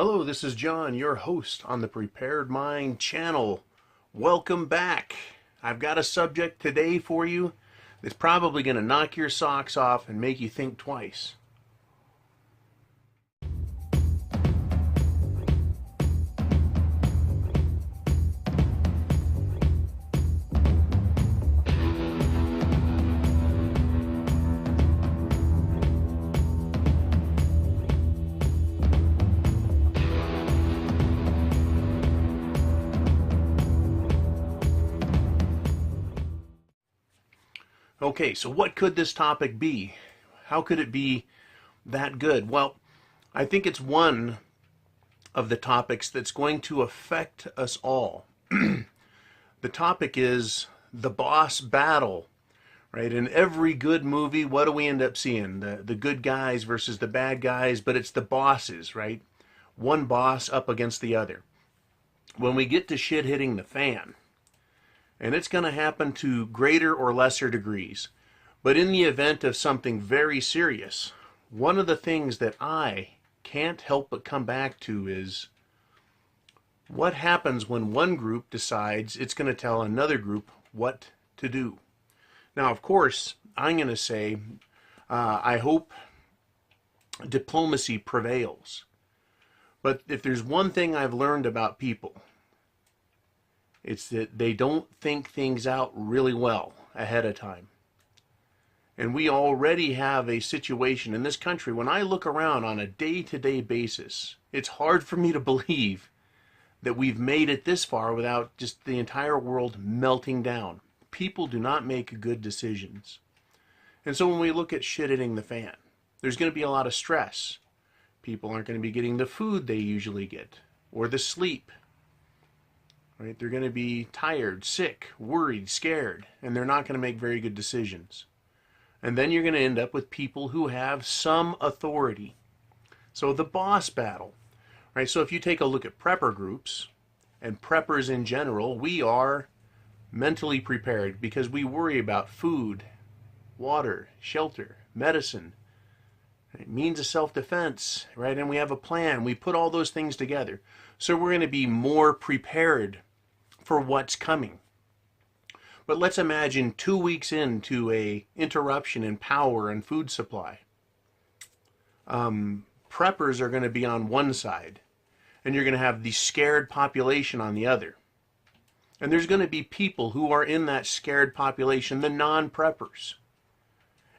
Hello, this is John, your host on the Prepared Mind channel. Welcome back. I've got a subject today for you that's probably going to knock your socks off and make you think twice. Okay, so what could this topic be? How could it be that good? Well, I think it's one of the topics that's going to affect us all. The topic is the boss battle, right? In every good movie, what do we end up seeing? The good guys versus the bad guys, but it's the bosses, right? One boss up against the other. When we get to shit hitting the fan, and it's going to happen to greater or lesser degrees. But in the event of something very serious, one of the things that I can't help but come back to is what happens when one group decides it's going to tell another group what to do. Now, of course, I'm going to say I hope diplomacy prevails. But if there's one thing I've learned about people, it's that they don't think things out really well ahead of time. And we already have a situation in this country, when I look around on a day-to-day basis, it's hard for me to believe that we've made it this far without just the entire world melting down. People do not make good decisions. And so when we look at shit hitting the fan, there's going to be a lot of stress. People aren't going to be getting the food they usually get, or the sleep. Right? They're going to be tired, sick, worried, scared, and they're not going to make very good decisions. And then you're going to end up with people who have some authority. So the boss battle, right? So if you take a look at prepper groups and preppers in general, we are mentally prepared because we worry about food, water, shelter, medicine, right? Means of self-defense, right? And we have a plan. We put all those things together. So we're going to be more prepared for what's coming. But let's imagine 2 weeks into a interruption in power and food supply. Preppers are going to be on one side, and you're going to have the scared population on the other. And there's going to be people who are in that scared population, the non-preppers.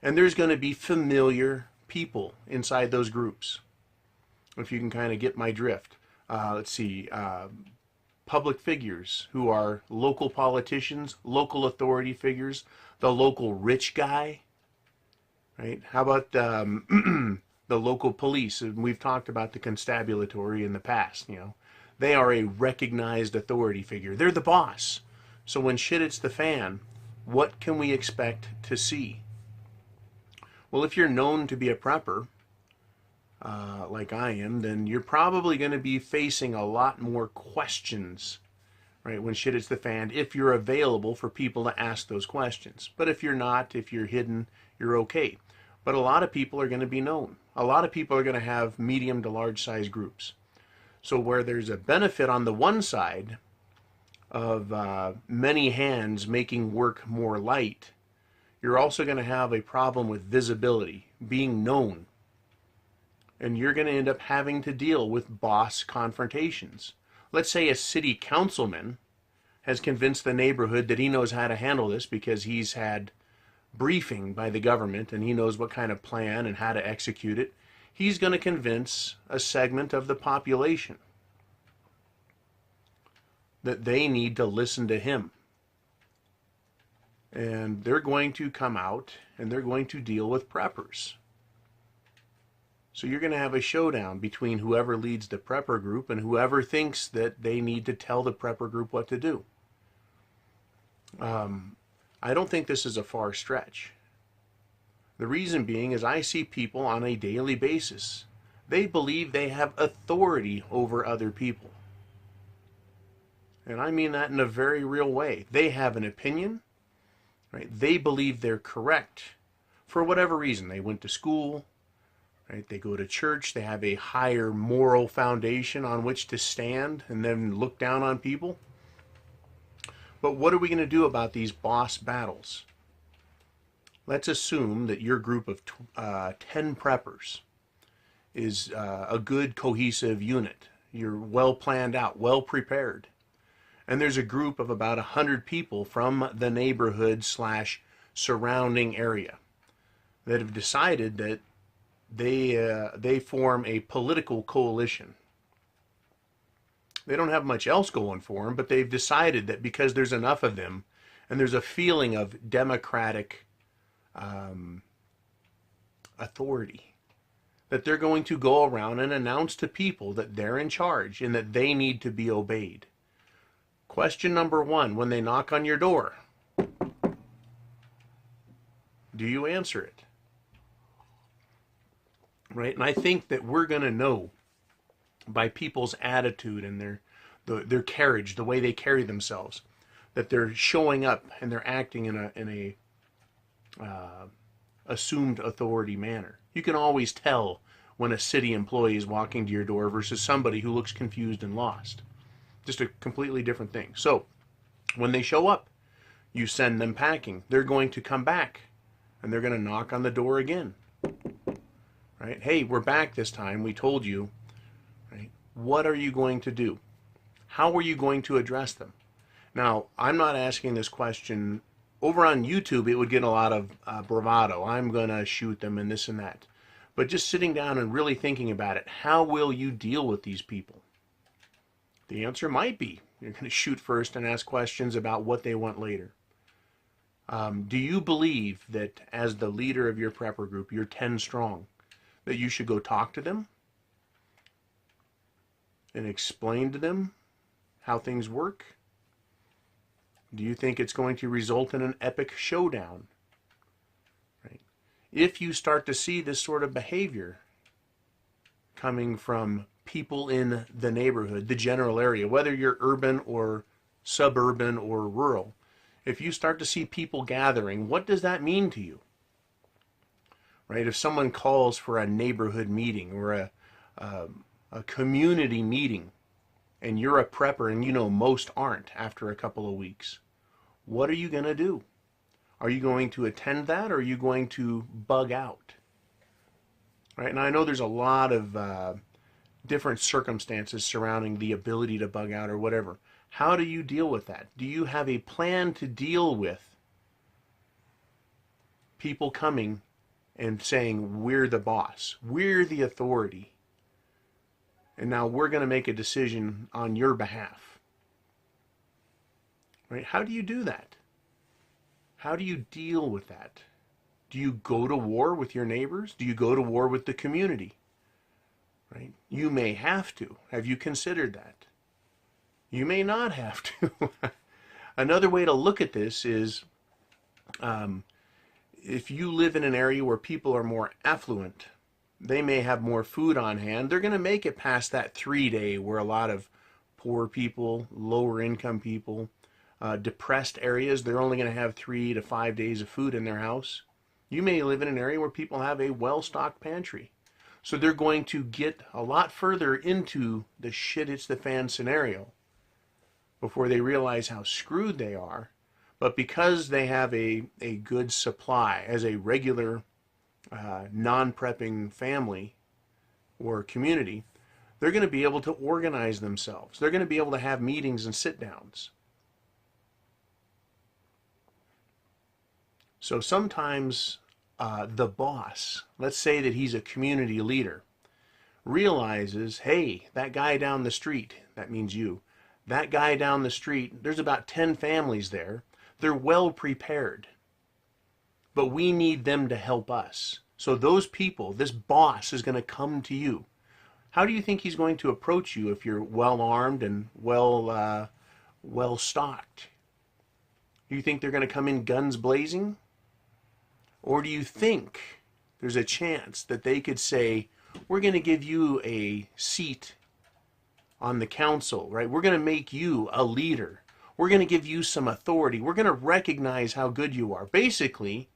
And there's going to be familiar people inside those groups, if you can kind of get my drift. Let's see, public figures who are local politicians, local authority figures, the local rich guy, right? How about the local police? And we've talked about the constabulary in the past, you know. They are a recognized authority figure. They're the boss. So when shit hits the fan, what can we expect to see? Well, if you're known to be a prepper, like I am, then you're probably going to be facing a lot more questions, right, when shit hits the fan, if you're available for people to ask those questions. But if you're not, if you're hidden, you're okay. But a lot of people are going to be known. A lot of people are going to have medium to large size groups. So where there's a benefit on the one side of many hands making work more light, you're also going to have a problem with visibility, being known. And you're going to end up having to deal with boss confrontations. Let's say a city councilman has convinced the neighborhood that he knows how to handle this because he's had briefing by the government and he knows what kind of plan and how to execute it. He's going to convince a segment of the population that they need to listen to him. And they're going to come out and they're going to deal with preppers. So you're going to have a showdown between whoever leads the prepper group and whoever thinks that they need to tell the prepper group what to do. I don't think this is a far stretch. The reason being is I see people on a daily basis. They believe they have authority over other people. And I mean that in a very real way. They have an opinion, right? They believe they're correct for whatever reason. They went to school, right? They go to church, they have a higher moral foundation on which to stand and then look down on people. But what are we going to do about these boss battles? Let's assume that your group of 10 preppers is a good cohesive unit. You're well planned out, well prepared. And there's a group of about 100 people from the neighborhood / surrounding area that have decided that they form a political coalition. They don't have much else going for them, but they've decided that because there's enough of them and there's a feeling of democratic authority, that they're going to go around and announce to people that they're in charge and that they need to be obeyed. Question number one, when they knock on your door, do you answer it? Right? And I think that we're going to know by people's attitude and their carriage, the way they carry themselves, that they're showing up and they're acting in a assumed authority manner. You can always tell when a city employee is walking to your door versus somebody who looks confused and lost. Just a completely different thing. So when they show up, you send them packing. They're going to come back and they're going to knock on the door again. Right? Hey, we're back this time. We told you. Right? What are you going to do? How are you going to address them? Now, I'm not asking this question. Over on YouTube, it would get a lot of bravado. I'm going to shoot them and this and that. But just sitting down and really thinking about it, how will you deal with these people? The answer might be you're going to shoot first and ask questions about what they want later. Do you believe that as the leader of your prepper group, you're 10 strong, that you should go talk to them and explain to them how things work? Do you think it's going to result in an epic showdown? Right? If you start to see this sort of behavior coming from people in the neighborhood, the general area, whether you're urban or suburban or rural, if you start to see people gathering, what does that mean to you? Right? If someone calls for a neighborhood meeting or a community meeting, and you're a prepper and you know most aren't after a couple of weeks, what are you going to do? Are you going to attend that or are you going to bug out? Right? And I know there's a lot of different circumstances surrounding the ability to bug out or whatever. How do you deal with that? Do you have a plan to deal with people coming and saying, we're the boss, we're the authority, and now we're going to make a decision on your behalf? Right? How do you do that? How do you deal with that? Do you go to war with your neighbors? Do you go to war with the community? Right? You may have to. Have you considered that? You may not have to. Another way to look at this is if you live in an area where people are more affluent, they may have more food on hand. They're going to make it past that 3-day where a lot of poor people, lower income people, depressed areas, they're only going to have 3 to 5 days of food in their house. You may live in an area where people have a well-stocked pantry. So they're going to get a lot further into the shit hits the fan scenario before they realize how screwed they are. But because they have a good supply as a regular non-prepping family or community, they're going to be able to organize themselves. They're going to be able to have meetings and sit-downs. So sometimes the boss, let's say that he's a community leader, realizes, hey, that guy down the street, that means you, that guy down the street, there's about 10 families there. They're well prepared. But we need them to help us. So those people, this boss is going to come to you. How do you think he's going to approach you if you're well armed and well stocked? Do you think they're going to come in guns blazing? Or do you think there's a chance that they could say, we're going to give you a seat on the council, right? We're going to make you a leader. We're going to give you some authority. We're going to recognize how good you are. Basically,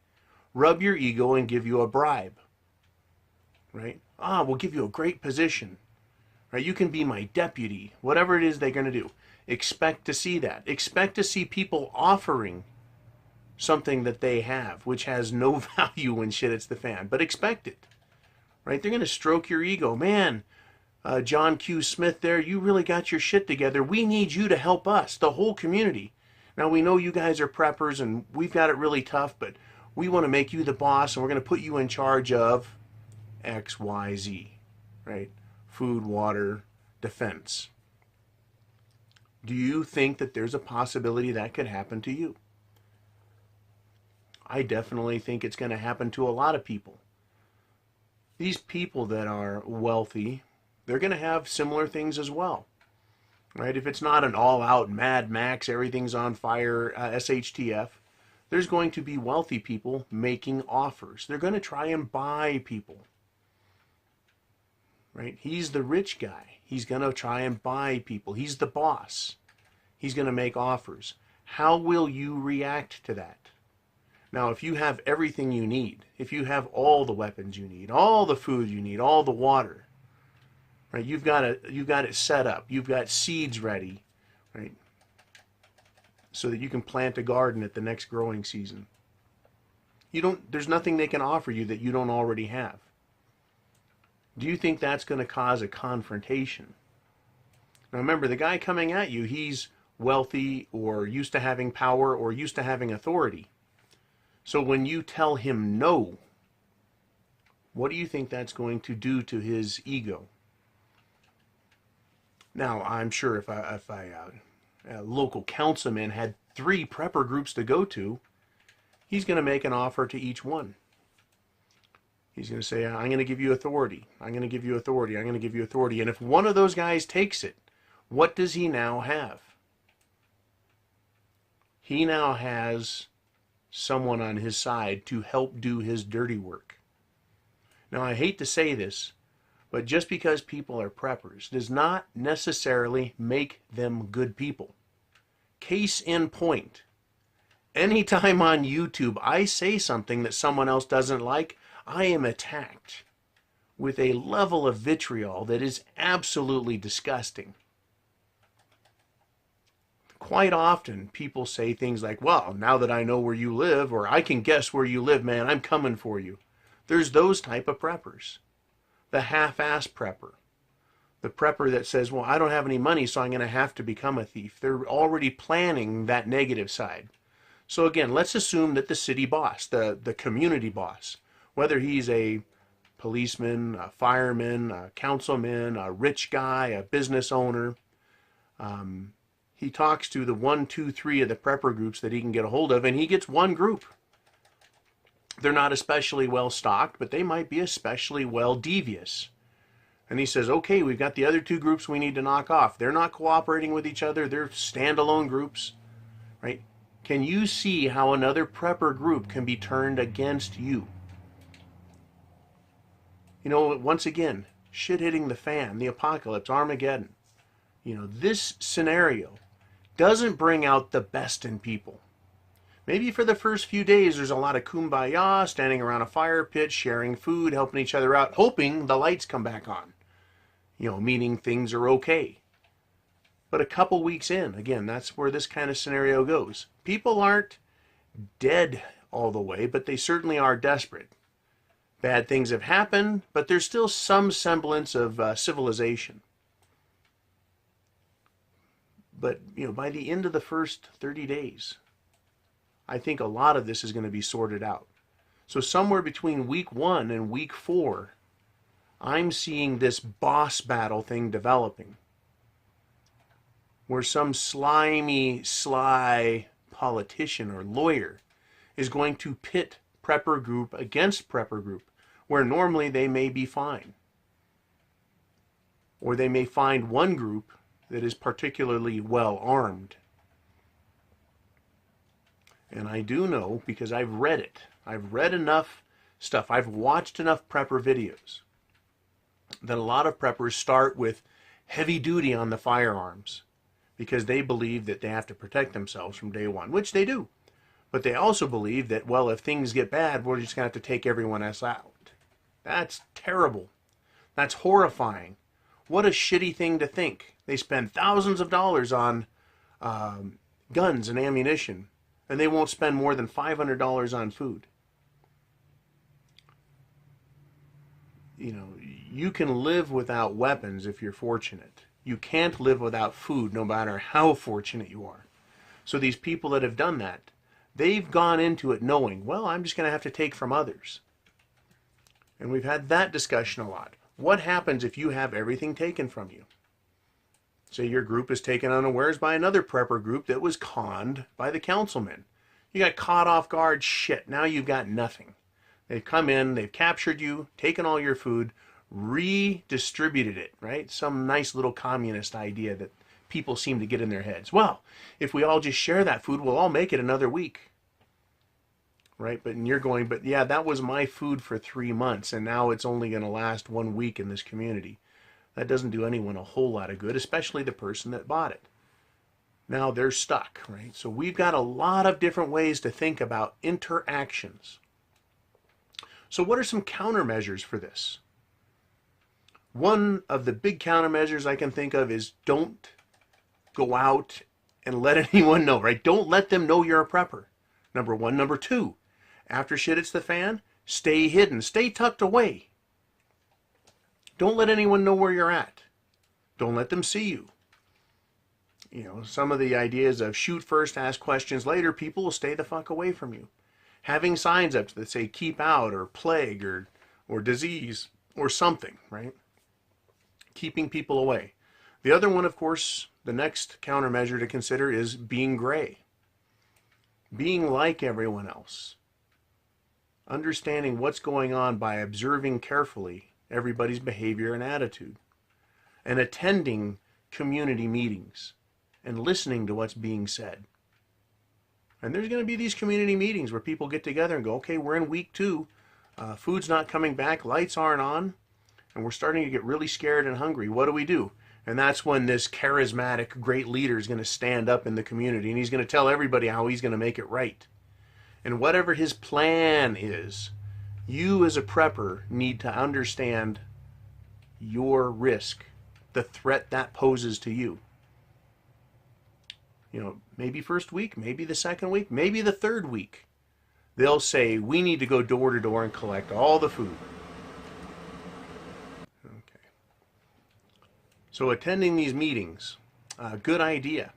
rub your ego and give you a bribe, right? Ah, we'll give you a great position. Right? You can be my deputy. Whatever it is they're going to do. Expect to see that. Expect to see people offering something that they have, which has no value when shit hits the fan. But expect it. Right? They're going to stroke your ego. Man, John Q. Smith there, you really got your shit together. We need you to help us, the whole community. Now, we know you guys are preppers and we've got it really tough, but we want to make you the boss and we're going to put you in charge of X, Y, Z, right? Food, water, defense. Do you think that there's a possibility that could happen to you? I definitely think it's going to happen to a lot of people. These people that are wealthy, they're going to have similar things as well, right? If it's not an all-out Mad Max, everything's on fire, SHTF, there's going to be wealthy people making offers. They're going to try and buy people, right? He's the rich guy. He's going to try and buy people. He's the boss. He's going to make offers. How will you react to that? Now, if you have everything you need, if you have all the weapons you need, all the food you need, all the water, right? You've got it set up. You've got seeds ready, right? So that you can plant a garden at the next growing season. There's nothing they can offer you that you don't already have. Do you think that's going to cause a confrontation? Now remember, the guy coming at you, he's wealthy or used to having power or used to having authority. So when you tell him no, what do you think that's going to do to his ego? Now, I'm sure if a local councilman had 3 prepper groups to go to, he's going to make an offer to each one. He's going to say, I'm going to give you authority. I'm going to give you authority. I'm going to give you authority. And if one of those guys takes it, what does he now have? He now has someone on his side to help do his dirty work. Now, I hate to say this, but just because people are preppers does not necessarily make them good people. Case in point, anytime on YouTube I say something that someone else doesn't like, I am attacked with a level of vitriol that is absolutely disgusting. Quite often, people say things like, well, now that I know where you live, or I can guess where you live, man, I'm coming for you. There's those type of preppers. The half-ass prepper. The prepper that says, well, I don't have any money, so I'm going to have to become a thief. They're already planning that negative side. So again, let's assume that the city boss, the community boss, whether he's a policeman, a fireman, a councilman, a rich guy, a business owner, he talks to the 1, 2, 3 of the prepper groups that he can get a hold of, and he gets one group. They're not especially well stocked, but they might be especially well devious. And he says, okay, we've got the other 2 groups we need to knock off. They're not cooperating with each other. They're standalone groups, right? Can you see how another prepper group can be turned against you? You know, once again, shit hitting the fan, the apocalypse, Armageddon. You know, this scenario doesn't bring out the best in people. Maybe for the first few days there's a lot of kumbaya, standing around a fire pit, sharing food, helping each other out, hoping the lights come back on. You know, meaning things are okay. But a couple weeks in, again, that's where this kind of scenario goes. People aren't dead all the way, but they certainly are desperate. Bad things have happened, but there's still some semblance of civilization. But, you know, by the end of the first 30 days, I think a lot of this is going to be sorted out. So somewhere between week 1 and week 4, I'm seeing this boss battle thing developing, where some slimy, sly politician or lawyer is going to pit prepper group against prepper group, where normally they may be fine. Or they may find one group that is particularly well armed. And I do know, because I've read it. I've read enough stuff. I've watched enough prepper videos that a lot of preppers start with heavy duty on the firearms because they believe that they have to protect themselves from day one, which they do. But they also believe that, well, if things get bad, we're just going to have to take everyone else out. That's terrible. That's horrifying. What a shitty thing to think. They spend thousands of dollars on guns and ammunition, and they won't spend more than $500 on food. You know, you can live without weapons if you're fortunate. You can't live without food no matter how fortunate you are. So these people that have done that, they've gone into it knowing, well, I'm just going to have to take from others. And we've had that discussion a lot. What happens if you have everything taken from you? Say your group is taken unawares by another prepper group that was conned by the councilmen. You got caught off guard, shit, now you've got nothing. They've come in, they've captured you, taken all your food, redistributed it, right? Some nice little communist idea that people seem to get in their heads. Well, if we all just share that food, we'll all make it another week. Right? But you're going, but yeah, that was my food for 3 months, and now it's only going to last 1 week in this community. That doesn't do anyone a whole lot of good, especially the person that bought it. Now they're stuck, right? So we've got a lot of different ways to think about interactions. So what are some countermeasures for this? One of the big countermeasures I can think of is don't go out and let anyone know, right? Don't let them know you're a prepper. Number one. Number two, after shit hits the fan, stay hidden, stay tucked away. Don't let anyone know where you're at. Don't let them see you. You know, some of the ideas of shoot first, ask questions later, people will stay the fuck away from you. Having signs up that say keep out or plague or disease or something, right? Keeping people away. The other one, of course, the next countermeasure to consider is being gray. Being like everyone else. Understanding what's going on by observing carefully everybody's behavior and attitude. And attending community meetings and listening to what's being said. And there's going to be these community meetings where people get together and go, okay, we're in week 2. Food's not coming back, lights aren't on, and we're starting to get really scared and hungry. What do we do? And that's when this charismatic, great leader is going to stand up in the community, and he's going to tell everybody how he's going to make it right. And whatever his plan is, you as a prepper need to understand your risk, the threat that poses to you. You know, maybe first week, maybe the second week, maybe the third week. They'll say, we need to go door to door and collect all the food. Okay. So attending these meetings, good idea,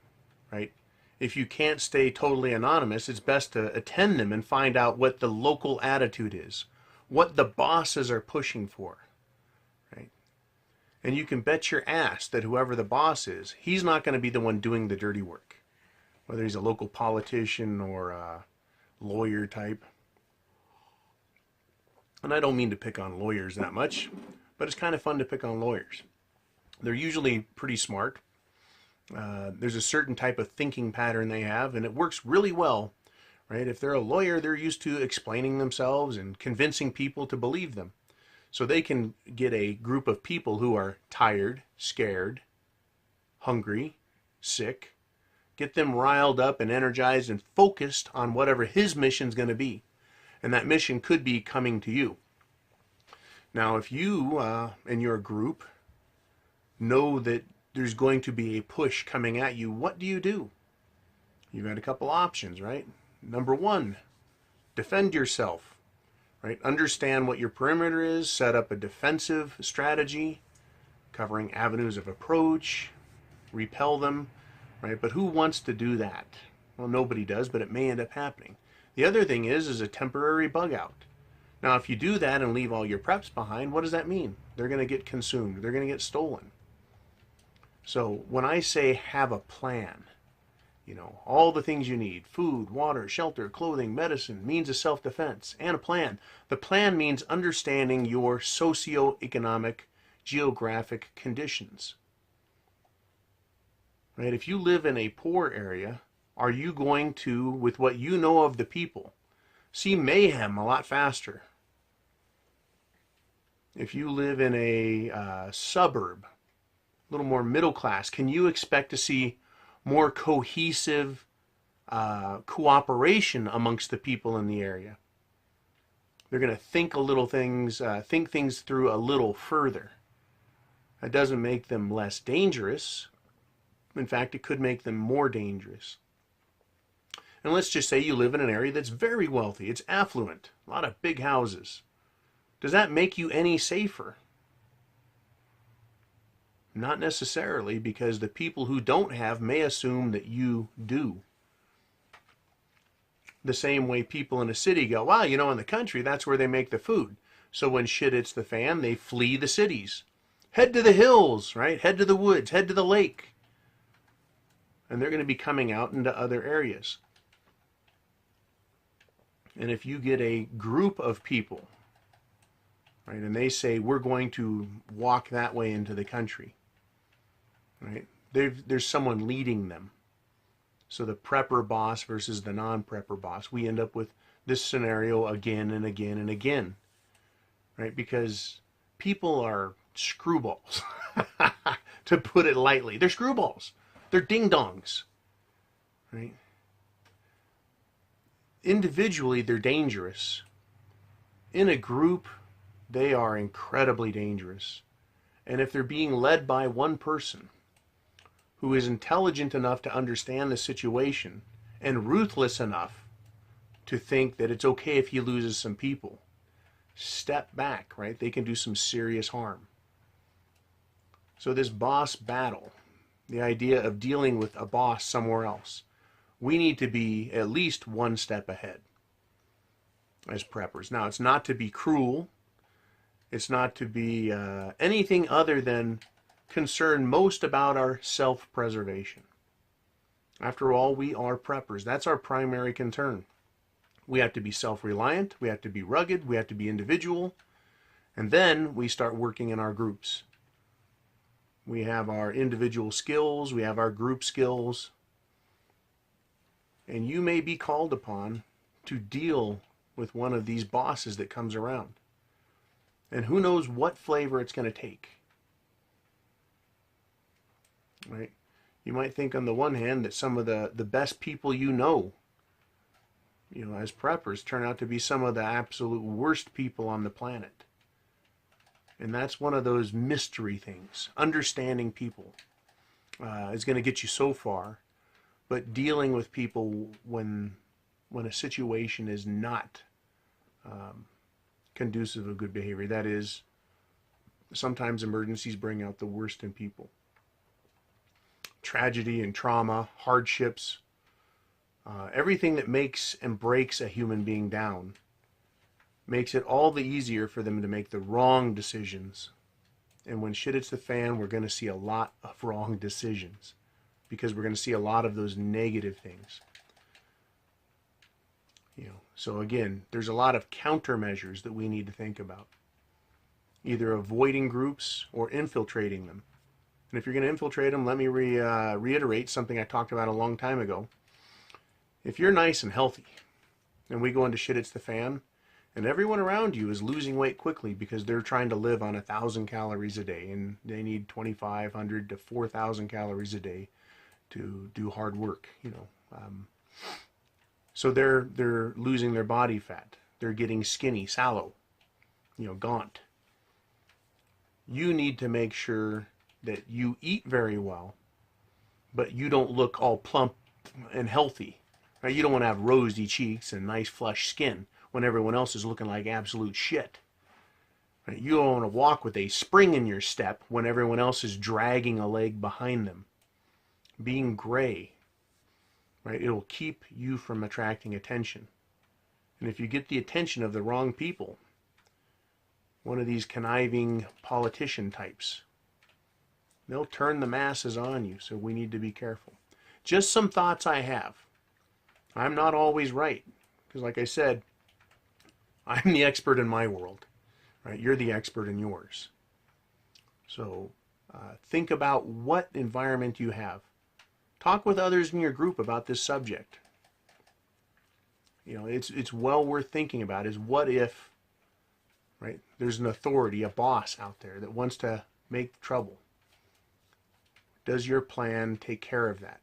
right? If you can't stay totally anonymous, it's best to attend them and find out what the local attitude is, what the bosses are pushing for, right? And you can bet your ass that whoever the boss is, he's not going to be the one doing the dirty work. Whether he's a local politician or a lawyer type. And I don't mean to pick on lawyers that much, but it's kind of fun to pick on lawyers. They're usually pretty smart. There's a certain type of thinking pattern they have, and it works really well, right? If they're a lawyer, they're used to explaining themselves and convincing people to believe them. So they can get a group of people who are tired, scared, hungry, sick, get them riled up and energized and focused on whatever his mission's going to be. And that mission could be coming to you. Now, if you and your group know that there's going to be a push coming at you, what do? You've got a couple options, right? Number one, defend yourself, right? Understand what your perimeter is, set up a defensive strategy, covering avenues of approach, repel them, right? But who wants to do that? Well, nobody does, but it may end up happening. The other thing is a temporary bug out. Now, if you do that and leave all your preps behind, what does that mean? They're going to get consumed. They're going to get stolen. So when I say have a plan, you know, all the things you need, food, water, shelter, clothing, medicine, means of self-defense, and a plan. The plan means understanding your socioeconomic, geographic conditions. Right? If you live in a poor area, are you going to, with what you know of the people, see mayhem a lot faster? If you live in a suburb, a little more middle class, can you expect to see more cohesive cooperation amongst the people in the area? They're going to think things through a little further. That doesn't make them less dangerous. In fact, it could make them more dangerous. And let's just say you live in an area that's very wealthy. It's affluent. A lot of big houses. Does that make you any safer? Not necessarily, because the people who don't have may assume that you do. The same way people in a city go, well, you know, in the country, that's where they make the food. So when shit hits the fan, they flee the cities. Head to the hills, right? Head to the woods, head to the lake. And they're going to be coming out into other areas. And if you get a group of people, right, and they say, we're going to walk that way into the country, right, there's someone leading them. So the prepper boss versus the non-prepper boss, we end up with this scenario again and again and again, right? Because people are screwballs, to put it lightly. They're screwballs. They're ding-dongs, right? Individually, they're dangerous. In a group, they are incredibly dangerous. And if they're being led by one person who is intelligent enough to understand the situation and ruthless enough to think that it's okay if he loses some people, step back, right? They can do some serious harm. So this boss battle, the idea of dealing with a boss somewhere else, we need to be at least one step ahead as preppers. Now, it's not to be cruel. It's not to be anything other than concerned most about our self-preservation. After all, we are preppers. That's our primary concern. We have to be self-reliant. We have to be rugged. We have to be individual. And then we start working in our groups. We have our individual skills. We have our group skills. And you may be called upon to deal with one of these bosses that comes around. And who knows what flavor it's going to take. Right? You might think on the one hand that some of the best people you know, as preppers, turn out to be some of the absolute worst people on the planet. And that's one of those mystery things. Understanding people is going to get you so far. But dealing with people when a situation is not conducive of good behavior, that is, sometimes emergencies bring out the worst in people. Tragedy and trauma, hardships, everything that makes and breaks a human being down makes it all the easier for them to make the wrong decisions. And when shit hits the fan, we're going to see a lot of wrong decisions, because we're going to see a lot of those negative things. So again, there's a lot of countermeasures that we need to think about. Either avoiding groups or infiltrating them. And if you're going to infiltrate them, let me reiterate something I talked about a long time ago. If you're nice and healthy, and we go into shit hits the fan, and everyone around you is losing weight quickly because they're trying to live on 1,000 calories a day, and they need 2,500 to 4,000 calories a day to do hard work, so they're losing their body fat. They're getting skinny, sallow, gaunt. You need to make sure that you eat very well, but you don't look all plump and healthy. Right? You don't want to have rosy cheeks and nice flush skin when everyone else is looking like absolute shit. Right? You don't want to walk with a spring in your step when everyone else is dragging a leg behind them. Being gray, right? It will keep you from attracting attention. And if you get the attention of the wrong people, one of these conniving politician types, they'll turn the masses on you, so we need to be careful. Just some thoughts I have. I'm not always right, because like I said, I'm the expert in my world, right? You're the expert in yours. So think about what environment you have. Talk with others in your group about this subject. It's well worth thinking about is what if, right? There's an authority, a boss out there that wants to make trouble. Does your plan take care of that?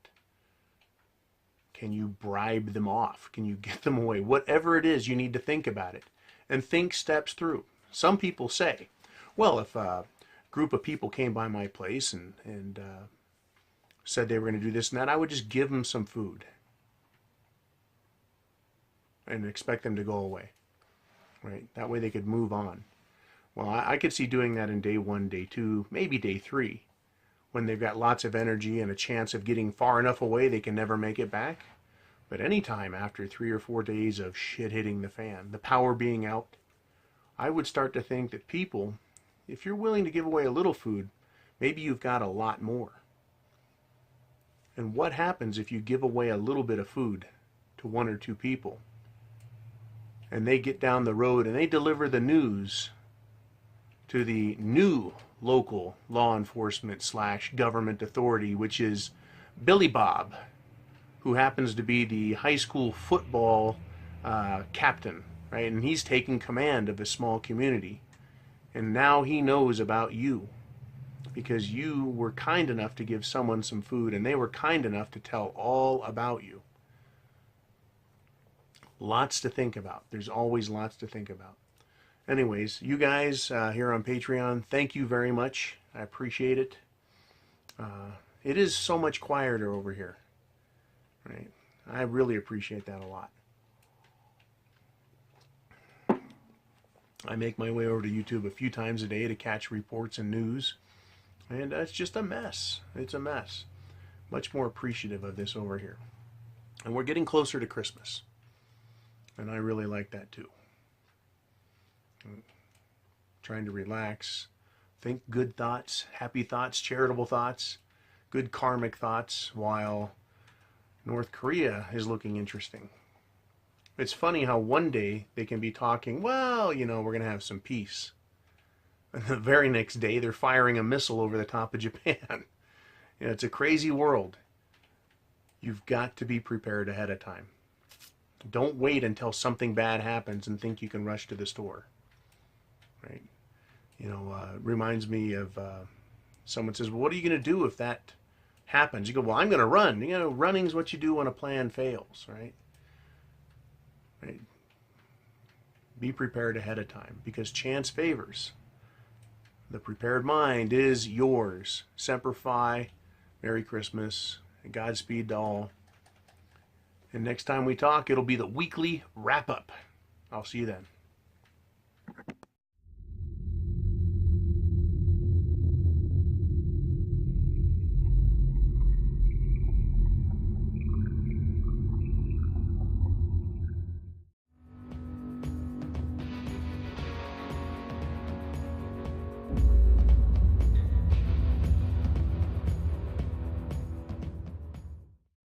Can you bribe them off? Can you get them away? Whatever it is, you need to think about it and think steps through. Some people say, well, if group of people came by my place and said they were going to do this and that, I would just give them some food and expect them to go away, right? That way they could move on. Well, I could see doing that in day 1, day 2, maybe day 3, when they've got lots of energy and a chance of getting far enough away they can never make it back. But anytime after 3 or 4 days of shit hitting the fan, the power being out, I would start to think that people, if you're willing to give away a little food, maybe you've got a lot more. And what happens if you give away a little bit of food to 1 or 2 people, and they get down the road and they deliver the news to the new local law enforcement / government authority, which is Billy Bob, who happens to be the high school football captain, right? And he's taking command of a small community. And now he knows about you because you were kind enough to give someone some food, and they were kind enough to tell all about you. Lots to think about. There's always lots to think about. Anyways, you guys here on Patreon, thank you very much. I appreciate it. It is so much quieter over here, right? I really appreciate that a lot. I make my way over to YouTube a few times a day to catch reports and news, and it's just a mess. It's a mess. Much more appreciative of this over here. And we're getting closer to Christmas, and I really like that too. I'm trying to relax, think good thoughts, happy thoughts, charitable thoughts, good karmic thoughts, while North Korea is looking interesting. It's funny how one day they can be talking, well, you know, we're going to have some peace. And the very next day they're firing a missile over the top of Japan. You know, it's a crazy world. You've got to be prepared ahead of time. Don't wait until something bad happens and think you can rush to the store. Right? You know, it reminds me of someone says, well, what are you going to do if that happens? You go, well, I'm going to run. You know, running's what you do when a plan fails, right? Right? Be prepared ahead of time, because chance favors. The prepared mind is yours. Semper Fi. Merry Christmas. And Godspeed to all. And next time we talk, it'll be the weekly wrap-up. I'll see you then.